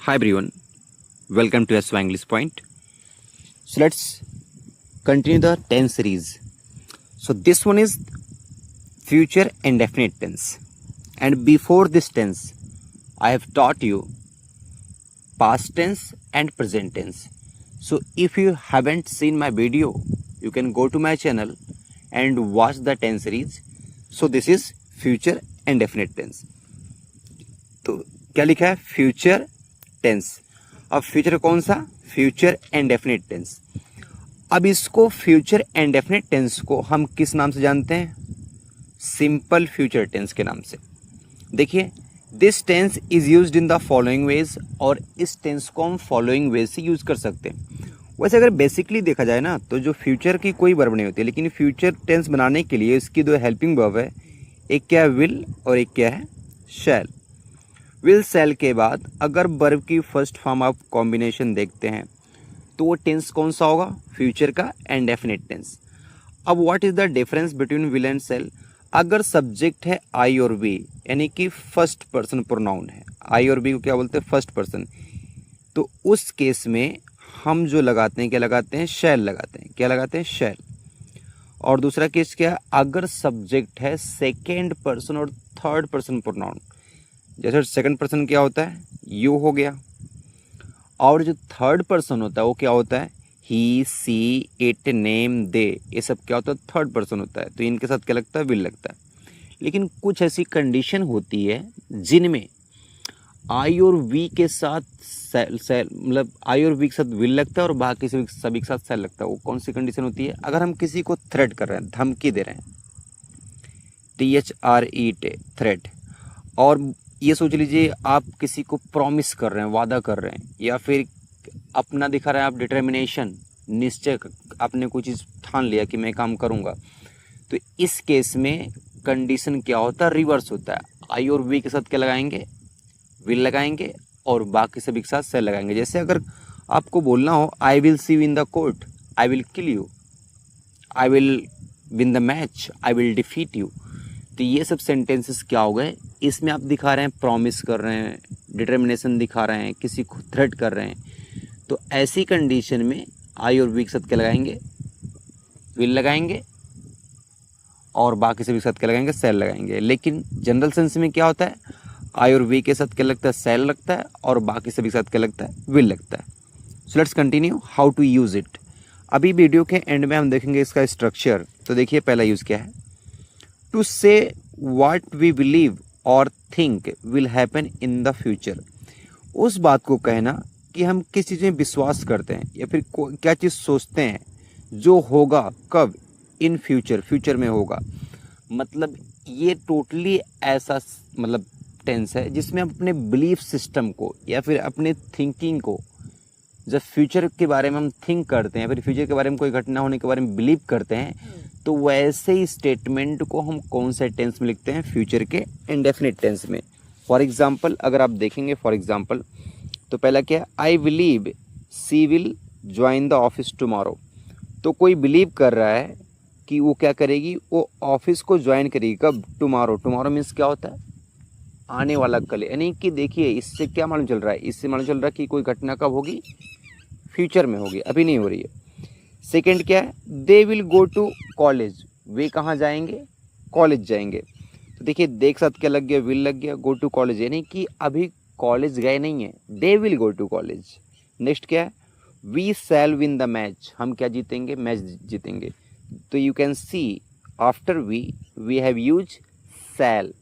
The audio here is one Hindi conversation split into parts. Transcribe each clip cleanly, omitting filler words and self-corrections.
Hi everyone, welcome to SY English Point. So let's continue the tense series. So this one is future indefinite tense, and before this tense I have taught you past tense and present tense. So if you haven't seen my video, you can go to my channel and watch the tense series. So this is future indefinite tense. तो क्या लिखा है? Future tense. अब फ्यूचर कौन सा? Future indefinite tense. अब इसको फ्यूचर इंडेफिनिट टेंस को हम किस नाम से जानते हैं? सिंपल फ्यूचर टेंस के नाम से. देखिए, this tense is used in the following ways, और इस टेंस को हम फॉलोइंग वेज से यूज कर सकते हैं. वैसे अगर बेसिकली देखा जाए ना, तो जो फ्यूचर की कोई वर्ब नहीं होती, लेकिन फ्यूचर टेंस बनाने के लिए इसकी दो हेल्पिंग वर्ब है. एक क्या है? विल, और एक क्या है? शैल. विल शैल के बाद अगर वर्ब की फर्स्ट फॉर्म ऑफ कॉम्बिनेशन देखते हैं तो वो टेंस कौन सा होगा? फ्यूचर का इंडेफिनिट टेंस. अब what is the difference between will and shall? अगर सब्जेक्ट है आई और वी, यानी कि फर्स्ट पर्सन प्रोनाउन है, आई और वी को क्या बोलते हैं? First person. तो उस केस में हम जो लगाते हैं, क्या लगाते हैं? शैल लगाते हैं. क्या लगाते हैं? शैल. और दूसरा केस क्या है? अगर सब्जेक्ट है सेकेंड पर्सन और थर्ड पर्सन प्रोनाउन, जैसे सेकंड पर्सन क्या होता है? यू हो गया, और जो थर्ड पर्सन होता है वो क्या होता है? ही, सी, इट, नेम, दे. ये सब क्या होता है? थर्ड पर्सन होता है. तो इनके साथ क्या लगता है? विल लगता है. लेकिन कुछ ऐसी कंडीशन होती है जिनमें आई और वी के साथ मतलब आई और वी के साथ विल लगता है और बाकी सभी के साथ सेल लगता है. वो कौन सी कंडीशन होती है? अगर हम किसी को थ्रेट कर रहे हैं, धमकी दे रहे हैं, THREAT, थ्रेट. और ये सोच लीजिए आप किसी को प्रॉमिस कर रहे हैं, वादा कर रहे हैं, या फिर अपना दिखा रहे हैं आप डिटर्मिनेशन, निश्चय, आपने कोई चीज़ ठान लिया कि मैं काम करूँगा. तो इस केस में कंडीशन क्या होता है? रिवर्स होता है. आई और वी के साथ क्या लगाएंगे? विल लगाएंगे, और बाकी सभी के साथ सेल लगाएंगे. जैसे अगर आपको बोलना हो I will see you in the court, I will kill you, I will win the match, I will defeat you. तो ये सब सेंटेंसेस क्या हो गए? इसमें आप दिखा रहे हैं प्रॉमिस कर रहे हैं, डिटर्मिनेशन दिखा रहे हैं, किसी को थ्रेट कर रहे हैं. तो ऐसी कंडीशन में आई और वी के साथ क्या लगाएंगे? विल लगाएंगे, और बाकी सभी के साथ क्या लगाएंगे? सेल लगाएंगे. लेकिन जनरल सेंस में क्या होता है? आई और वी के साथ क्या लगता है? सेल लगता है, और बाकी सभी के साथ क्या लगता है? विल लगता है. So let's continue how to use it. अभी वीडियो के एंड में हम देखेंगे इसका स्ट्रक्चर. तो देखिए, पहला यूज क्या है? टू से व्हाट वी बिलीव और think will happen in the future. उस बात को कहना कि हम किस चीज़ में विश्वास करते हैं, या फिर क्या चीज़ सोचते हैं जो होगा कब? इन फ्यूचर, फ्यूचर में होगा. मतलब ये टोटली ऐसा मतलब टेंस है जिसमें हम अपने बिलीफ सिस्टम को या फिर अपने थिंकिंग को, जब फ्यूचर के बारे में हम थिंक करते हैं, फिर फ्यूचर के बारे में कोई घटना होने के बारे में बिलीव करते हैं, तो वैसे ही स्टेटमेंट को हम कौन से टेंस में लिखते हैं? फ्यूचर के इंडेफिनिट टेंस में. फॉर एग्जांपल अगर आप देखेंगे, फॉर एग्जांपल तो पहला क्या है? I believe she will join the office tomorrow. तो कोई बिलीव कर रहा है कि वो क्या करेगी? वो ऑफिस को ज्वाइन करेगी. कब? टुमारो. टुमारो मीन्स क्या होता है? आने वाला कल. यानी कि देखिए, इससे क्या मालूम चल रहा है? इससे मालूम चल रहा है कि कोई घटना कब होगी? फ्यूचर में होगी, अभी नहीं हो रही है. सेकेंड क्या है? They will go to college. वे कहाँ जाएंगे? कॉलेज जाएंगे. तो देखिए, देख साथ क्या लग गया? विल लग गया. गो टू कॉलेज यानी कि अभी कॉलेज गए नहीं है, they will go to college. Next क्या है? We shall win the match. हम क्या जीतेंगे? मैच जीतेंगे. तो you can see after we have use shall.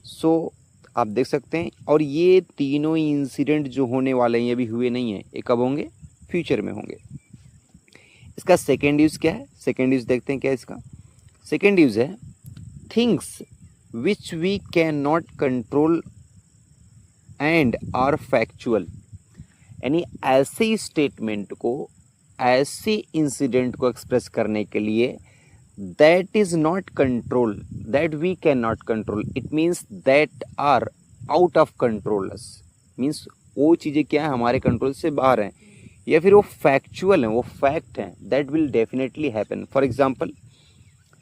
So आप देख सकते हैं. और ये तीनों इंसिडेंट जो होने वाले हैं, ये भी हुए नहीं हैं. ये कब होंगे? फ्यूचर में होंगे. इसका सेकेंड यूज क्या है? सेकेंड यूज देखते हैं क्या इसका. सेकेंड यूज है things which we can not control and are factual. यानी ऐसे स्टेटमेंट को, ऐसे इंसिडेंट को एक्सप्रेस करने के लिए that is not control, that we can not control, it means that are out of control. Means वो चीज़ें क्या है? हमारे कंट्रोल से बाहर हैं, या फिर वो फैक्चुअल हैं, वो फैक्ट हैं. That will definitely happen. For example,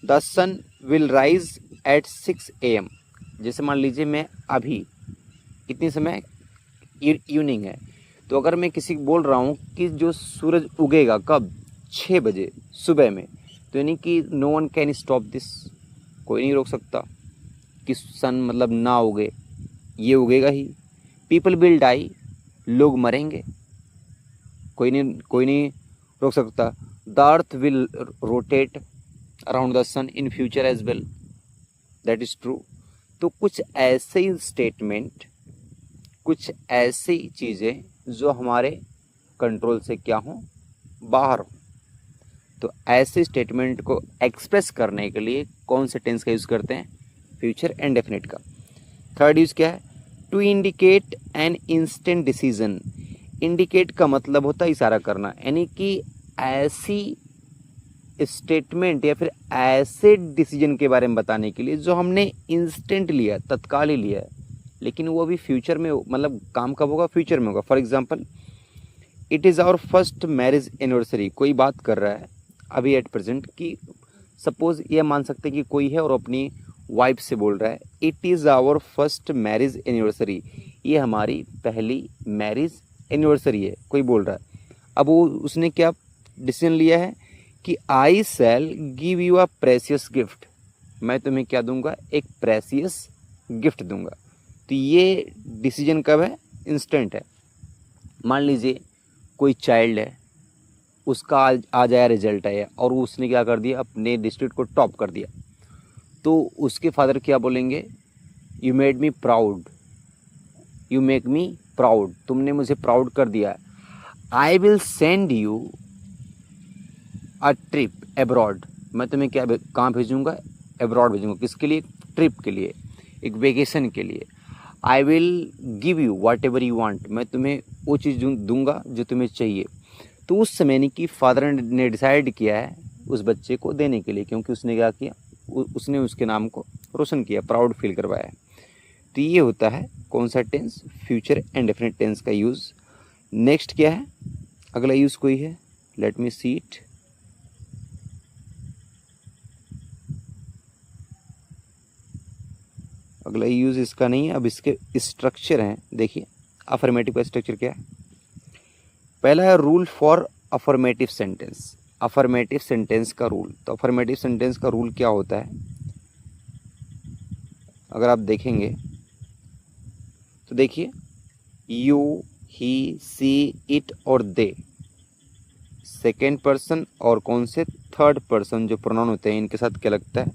the sun will rise at 6 AM. जैसे मान लीजिए मैं अभी कितने समय इवनिंग है। तो अगर मैं किसी को बोल रहा हूँ कि जो सूरज उगेगा कब, 6 बजे सुबह में, तो यानी कि no one can stop this, कोई नहीं रोक सकता कि सन मतलब ना उगे, ये उगेगा ही। पीपल विल डाई, लोग मरेंगे, कोई नहीं रोक सकता। The earth will rotate around the sun in future as well, that is true. तो कुछ ऐसे ही स्टेटमेंट, कुछ ऐसी चीज़ें जो हमारे कंट्रोल से क्या हों, बाहर हों, तो ऐसे स्टेटमेंट को एक्सप्रेस करने के लिए कौन से टेंस का यूज़ करते हैं, फ्यूचर इंडेफिनिट का। थर्ड यूज़ क्या है, to indicate an instant decision. Indicate का मतलब होता है इशारा करना, यानी कि ऐसी स्टेटमेंट या फिर ऐसे डिसीजन के बारे में बताने के लिए जो हमने इंस्टेंट लिया, तत्काल ही लिया है, लेकिन वो अभी फ्यूचर में मतलब काम कब होगा, फ्यूचर में होगा। For example, it is our first marriage anniversary. कोई बात कर रहा है अभी एट प्रेजेंट कि सपोज ये मान सकते हैं कि कोई है और अपनी वाइफ से बोल रहा है, it is our first marriage anniversary, ये हमारी पहली मैरिज एनिवर्सरी है, कोई बोल रहा है। अब वो उसने क्या डिसीजन लिया है कि I shall give you a precious gift, मैं तुम्हें क्या दूंगा, एक प्रेशियस गिफ्ट दूंगा। तो ये डिसीजन कब है, इंस्टेंट है। मान लीजिए कोई चाइल्ड है, उसका आज आया रिजल्ट आया और उसने क्या कर दिया, अपने डिस्ट्रिक्ट को टॉप कर दिया, तो उसके फादर क्या बोलेंगे, you made me proud, you make me proud, तुमने मुझे प्राउड कर दिया। I will send you a trip abroad, मैं तुम्हें क्या कहाँ भेजूंगा, एब्रॉड भेजूंगा, किसके लिए, ट्रिप के लिए, एक वेकेशन के लिए। I will give you whatever you want, मैं तुम्हें वो चीज़ दूंगा जो तुम्हें चाहिए। तो उस समय यानी कि फादर ने डिसाइड किया है उस बच्चे को देने के लिए, क्योंकि उसने क्या किया, उसने उसके नाम को रोशन किया, प्राउड फील करवाया है। तो ये होता है कौन सा टेंस, फ्यूचर इंडेफिनिट टेंस का यूज़। नेक्स्ट क्या है, अगला यूज़ कोई है, लेट मी सी इट। अगला यूज़ इसका नहीं है, अब इसके स्ट्रक्चर हैं, देखिए अफर्मेटिव का स्ट्रक्चर क्या है। पहला है rule for affirmative sentence, affirmative sentence का रूल। तो अफर्मेटिव सेंटेंस का रूल क्या होता है, अगर आप देखेंगे तो देखिए, यू, ही, सी, इट और दे, सेकेंड पर्सन और कौन से, थर्ड पर्सन जो प्रोनाउन होते हैं, इनके साथ क्या लगता है,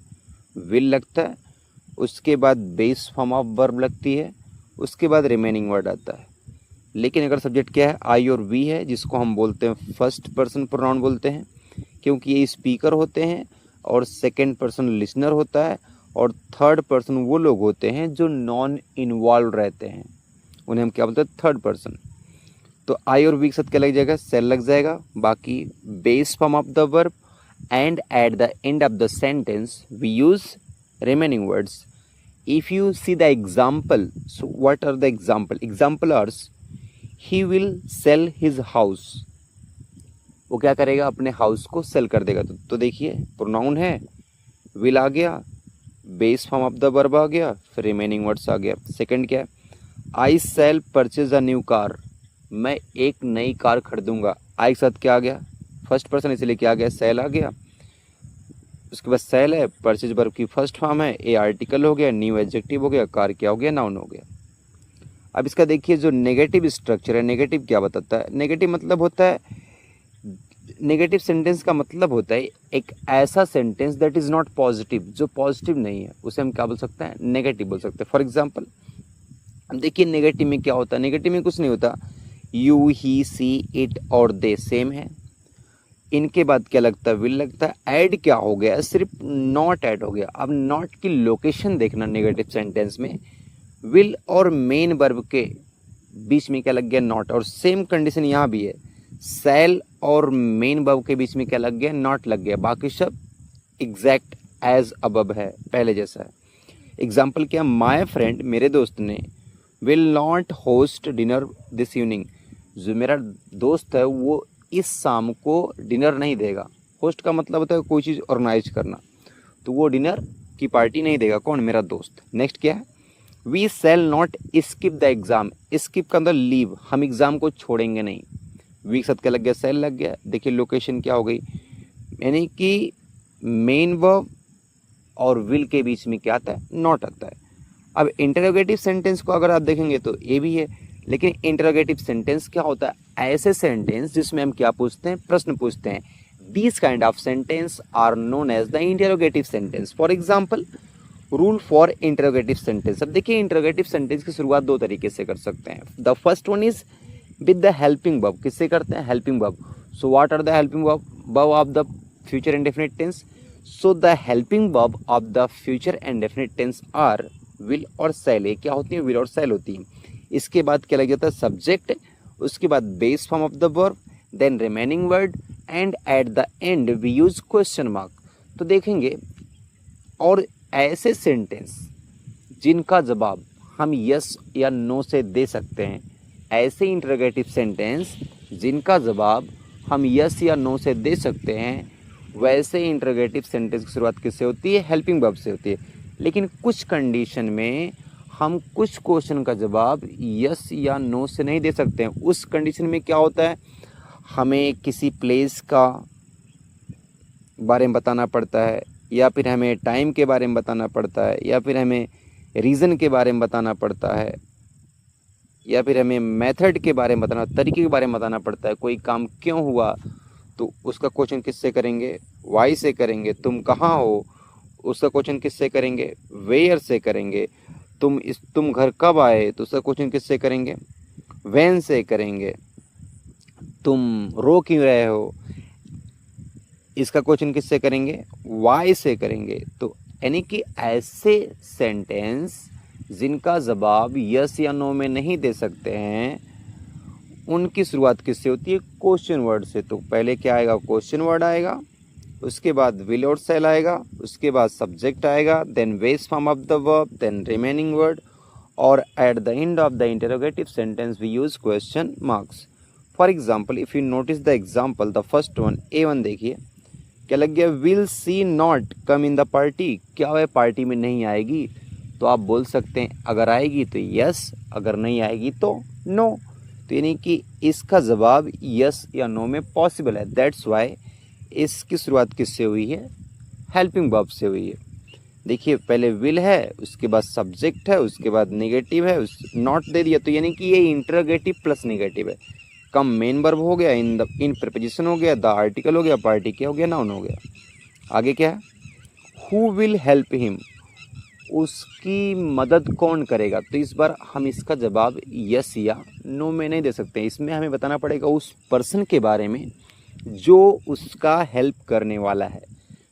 विल लगता है। उसके बाद बेस फॉर्म ऑफ वर्ब लगती है, उसके बाद रिमेनिंग वर्ड आता है। लेकिन अगर सब्जेक्ट क्या है, आई और वी है, जिसको हम बोलते हैं फर्स्ट पर्सन प्रोनाउन बोलते हैं, क्योंकि ये स्पीकर होते हैं, और सेकंड पर्सन लिसनर होता है, और थर्ड पर्सन वो लोग होते हैं जो नॉन इन्वॉल्व रहते हैं, उन्हें हम क्या बोलते हैं, थर्ड पर्सन। तो आई और वी के साथ क्या लग जाएगा, सेल लग जाएगा। बाकी base form of the verb and at the end of the sentence we use remaining words. If you see the example, so what are the example? Example are, he will sell his house. वो क्या करेगा, अपने हाउस को सेल कर देगा। तो देखिए प्रोनाउन है, will आ गया, base form of the verb आ गया, फिर रिमेनिंग वर्ड्स आ गया। सेकंड क्या है, I shall purchase a new car, मैं एक नई कार खरीदूंगा। आई के साथ क्या आ गया, फर्स्ट पर्सन, इसलिए क्या आ गया, सेल आ गया। उसके बाद सेल है, परचेज वर्ब की फर्स्ट फॉर्म है, ए आर्टिकल हो गया, न्यू एडजेक्टिव हो गया, कार क्या हो गया, नाउन हो गया। अब इसका देखिए जो नेगेटिव स्ट्रक्चर है, नेगेटिव क्या बताता है, नेगेटिव मतलब होता है, नेगेटिव सेंटेंस का मतलब होता है एक ऐसा sentence that is not positive, जो पॉजिटिव नहीं है, उसे हम क्या बोल सकते हैं, नेगेटिव बोल सकते हैं। फॉर एग्जाम्पल, अब देखिए नेगेटिव में क्या होता है, नेगेटिव में कुछ नहीं होता, यू, ही, सी, इट और दे सेम है, इनके बाद क्या लगता है, विल लगता है। ऐड क्या हो गया, सिर्फ नॉट ऐड हो गया। अब नॉट की लोकेशन देखना नेगेटिव सेंटेंस में, विल और मेन वर्ब के बीच में क्या लग गया, नॉट। और सेम कंडीशन यहाँ भी है, सेल और मेन वर्ब के बीच में क्या लग गया, नॉट लग गया। बाकी सब एग्जैक्ट एज अबव है, पहले जैसा है। एग्जाम्पल क्या, माय फ्रेंड, मेरे दोस्त ने, will not host dinner this evening, जो मेरा दोस्त है वो इस शाम को डिनर नहीं देगा। होस्ट का मतलब होता है कोई चीज़ ऑर्गेनाइज करना, तो वो डिनर की पार्टी नहीं देगा, कौन, मेरा दोस्त। नेक्स्ट क्या है, we shall not skip the exam, skip का मतलब लीव, हम एग्जाम को छोड़ेंगे नहीं। वी के साथ क्या लग गया, सेल लग गया। देखिए लोकेशन क्या हो गई, यानी कि मेन वर्ब और विल के बीच में क्या आता है, नॉट आता है। अब इंटरोगेटिव सेंटेंस को अगर आप देखेंगे तो ये भी है, लेकिन इंटरोगेटिव सेंटेंस क्या होता है, ऐसे सेंटेंस जिसमें हम क्या पूछते हैं, प्रश्न पूछते हैं। These kind of sentence are known as the interrogative sentence. For example, rule for interrogative sentence. अब देखिए इंटरोगेटिव सेंटेंस की शुरुआत दो तरीके से कर सकते हैं। The first one is with the helping verb. किससे करते हैं, helping verb. So what are the helping verb of the future indefinite tense. So the helping verb of the future indefinite tense are will और सेल। ये क्या होती है, विल और सेल होती है। इसके बाद क्या लग जाता है, सब्जेक्ट, उसके बाद base form of the verb, then remaining word, and at the end we use question mark. तो देखेंगे, और ऐसे सेंटेंस जिनका जवाब हम यस या नो से दे सकते हैं, ऐसे इंटरोगेटिव सेंटेंस जिनका जवाब हम यस या नो से दे सकते हैं, वैसे इंटरोगेटिव सेंटेंस की शुरुआत किससे होती है, हेल्पिंग वर्ब से होती है। लेकिन कुछ कंडीशन में हम कुछ क्वेश्चन का जवाब यस या नो से नहीं दे सकते हैं। उस कंडीशन में क्या होता है, हमें किसी प्लेस का बारे में बताना पड़ता है, या फिर हमें टाइम के बारे में बताना पड़ता है, या फिर हमें रीज़न के बारे में बताना पड़ता है, या फिर हमें मेथड के बारे में बताना, तरीके के बारे में बताना पड़ता है। कोई काम क्यों हुआ तो उसका क्वेश्चन किससे करेंगे, वाई से करेंगे। तुम कहाँ हो, उसका क्वेश्चन किससे करेंगे, वेयर से करेंगे। तुम घर कब आए तो उसका क्वेश्चन किससे करेंगे, व्हेन से करेंगे। तुम रो क्यों रहे हो, इसका क्वेश्चन किससे करेंगे, वाई से करेंगे। तो यानी कि ऐसे सेंटेंस जिनका जवाब यस या नो में नहीं दे सकते हैं, उनकी शुरुआत किससे होती है, क्वेश्चन वर्ड से। तो पहले क्या आएगा, क्वेश्चन वर्ड आएगा, उसके बाद विल और सेल आएगा, उसके बाद सब्जेक्ट आएगा, then base form of the verb, then remaining word, और at the end of the interrogative sentence we use question marks. For example, if you notice the example, the first one A1 देखिए क्या लग गया, will she not come in the party. क्या वह पार्टी में नहीं आएगी। तो आप बोल सकते हैं अगर आएगी तो यस, अगर नहीं आएगी तो नो। तो यानी कि इसका जवाब यस या नो में पॉसिबल है। दैट्स वाई इसकी शुरुआत किससे हुई है, हेल्पिंग वर्ब से हुई है। देखिए पहले विल है, उसके बाद सब्जेक्ट है, उसके बाद नेगेटिव है, उस नॉट दे दिया। तो यानी कि ये इंटरोगेटिव प्लस नेगेटिव है। कम मेन वर्ब हो गया, इन प्रीपोजिशन हो गया, द आर्टिकल हो गया, पार्टी क्या हो गया, नाउन हो गया। आगे क्या है, हु विल हेल्प हिम, उसकी मदद कौन करेगा। तो इस बार हम इसका जवाब यस या नो में नहीं दे सकते। इसमें हमें बताना पड़ेगा उस पर्सन के बारे में जो उसका हेल्प करने वाला है।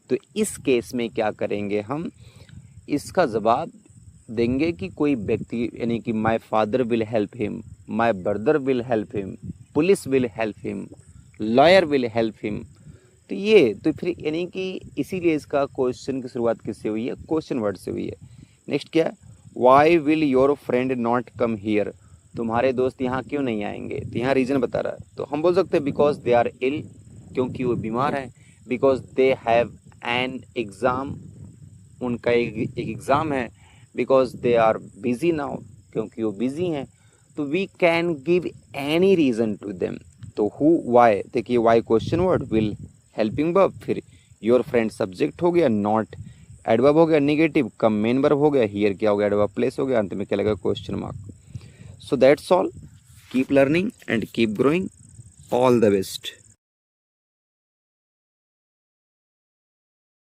तो इस केस में क्या करेंगे, हम इसका जवाब देंगे कि कोई व्यक्ति, यानी कि my father will help him, my brother will help him, police will help him, lawyer will help him. तो ये तो फिर यानी कि इसीलिए इसका क्वेश्चन की शुरुआत किससे हुई है, क्वेश्चन वर्ड से हुई है। नेक्स्ट क्या है, why will your friend not come here, तुम्हारे दोस्त यहाँ क्यों नहीं आएंगे। तो यहाँ रीज़न बता रहा है, तो हम बोल सकते हैं बिकॉज दे आर इल, क्योंकि वो बीमार है। Because they have an exam, उनका एक एग्ज़ाम है। Because they are busy now, क्योंकि वो बिजी हैं। तो we can give any reason to them. तो हु, वाई, देखिए why question word, will helping verb, फिर योर फ्रेंड सब्जेक्ट हो गया, नॉट एडवर्ब हो गया नेगेटिव, कम मेन वर्ब हो गया, हियर क्या हो गया, एडवर्ब प्लेस हो गया, अंत में क्या लगा, question mark. So that's all. Keep learning and keep growing. All the best.